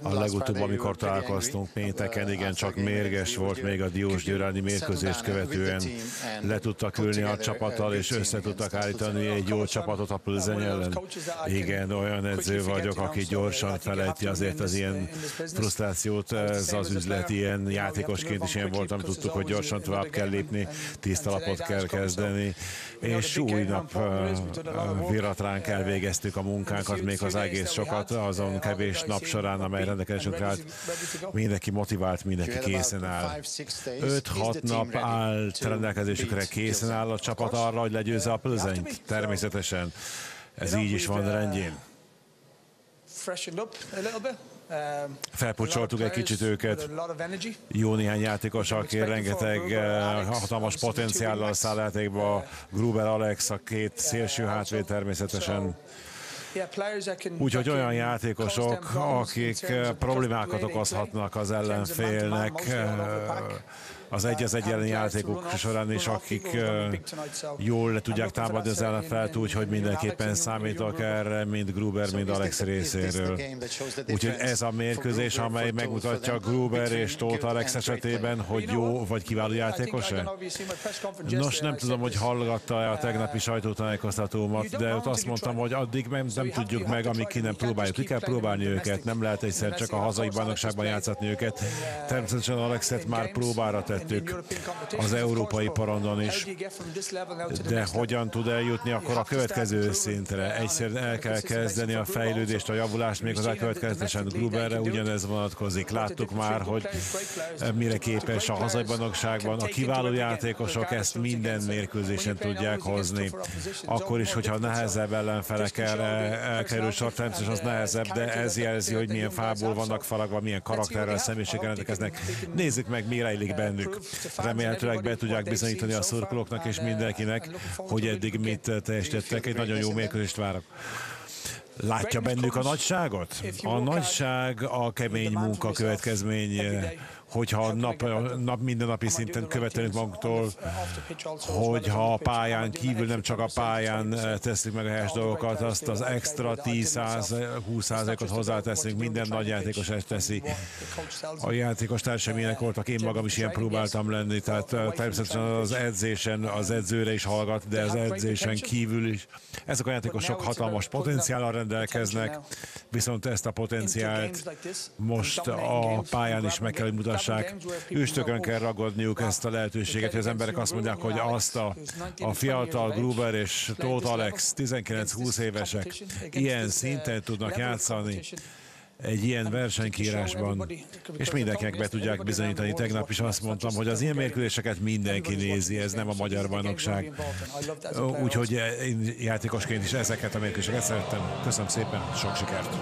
A legutóbb, amikor találkoztunk pénteken, igen, csak mérges volt még a Diósgyőr elleni mérkőzést követően. Le tudtak ülni a csapattal, és össze tudtak állítani egy jó csapatot a Plzeň ellen. Igen, olyan edző vagyok, aki gyorsan felejti azért az ilyen frusztrációt, ez az üzlet, ilyen játékosként is ilyen voltam, tudtuk, hogy gyorsan tovább kell lépni, tiszta lapot kell kezdeni, és új nap virrat ránk, elvégeztük a munkánkat, még az egész sokat, azon kevés nap során, amely rendelkezésünkre állt, mindenki motivált, mindenki készen áll. 5-6 nap állt rendelkezésükre, készen áll a csapat arra, hogy legyőzze a Plzenyt. Természetesen ez így is van rendjén. Felpucsoltuk egy kicsit őket. Jó néhány játékos, aki rengeteg hatalmas potenciállal száll játékba. Gruber Alex, a két szélső hátvéd természetesen. Úgyhogy olyan játékosok, akik problémákat okozhatnak az ellenfélnek az egy-egy elleni játékok során is, akik jól le tudják támadni az ellenfelet, úgyhogy mindenképpen számítok erre, mind Gruber, mind Alex részéről. Úgyhogy ez a mérkőzés, amely megmutatja Gruber és Tóth Alex esetében, hogy jó vagy kiváló játékos-e? Nos, nem tudom, hogy hallgatta-e a tegnapi sajtótájékoztatómat, de ott azt mondtam, hogy addig nem tudjuk meg, amíg ki nem próbáljuk. Ki kell próbálni őket, nem lehet egyszer csak a hazai bajnokságban játszatni őket. Természetesen Alexet már próbára tettük az európai porondon is, de hogyan tud eljutni akkor a következő szintre? Egyszer el kell kezdeni a fejlődést, a javulást, még az elkövetkezően Gruberre ugyanez vonatkozik. Láttuk már, hogy mire képes a hazai bajnokságban. A kiváló játékosok ezt minden mérkőzésen tudják hozni. Akkor is, hogyha nehezebb ellenfelekkel elkerül sor, természetesen az nehezebb, de ez jelzi, hogy milyen fából vannak faragva, milyen karakterrel, személyiséggel rendelkeznek. Nézzük meg, mi rejlik bennük. Remélhetőleg be tudják bizonyítani a szurkolóknak és mindenkinek, hogy eddig mit teljesítettek. Egy nagyon jó mérkőzést várok. Látja bennük a nagyságot? A nagyság a kemény munka következménye, hogyha mindennapi szinten követelünk magunktól, hogyha a pályán kívül, nem csak a pályán teszik meg a helyes dolgokat, azt az extra 10-20%-ot hozzáteszünk, minden nagy játékos ezt teszi. A játékos társaim ilyenek voltak, én magam is ilyen próbáltam lenni, tehát természetesen az edzésen az edzőre is hallgat, de az edzésen kívül is. Ezek a játékosok hatalmas potenciállal rendelkeznek, viszont ezt a potenciált most a pályán is meg kell, hogy mutassák. Üstökön kell ragadniuk ezt a lehetőséget, hogy az emberek azt mondják, hogy azt a fiatal Gruber és Tóth Alex 19-20 évesek ilyen szinten tudnak játszani egy ilyen versenykírásban, és mindenkinek be tudják bizonyítani. Tegnap is azt mondtam, hogy az ilyen mérkőzéseket mindenki nézi, ez nem a magyar bajnokság. Úgyhogy én játékosként is ezeket a mérkőzéseket szerettem. Köszönöm szépen, sok sikert!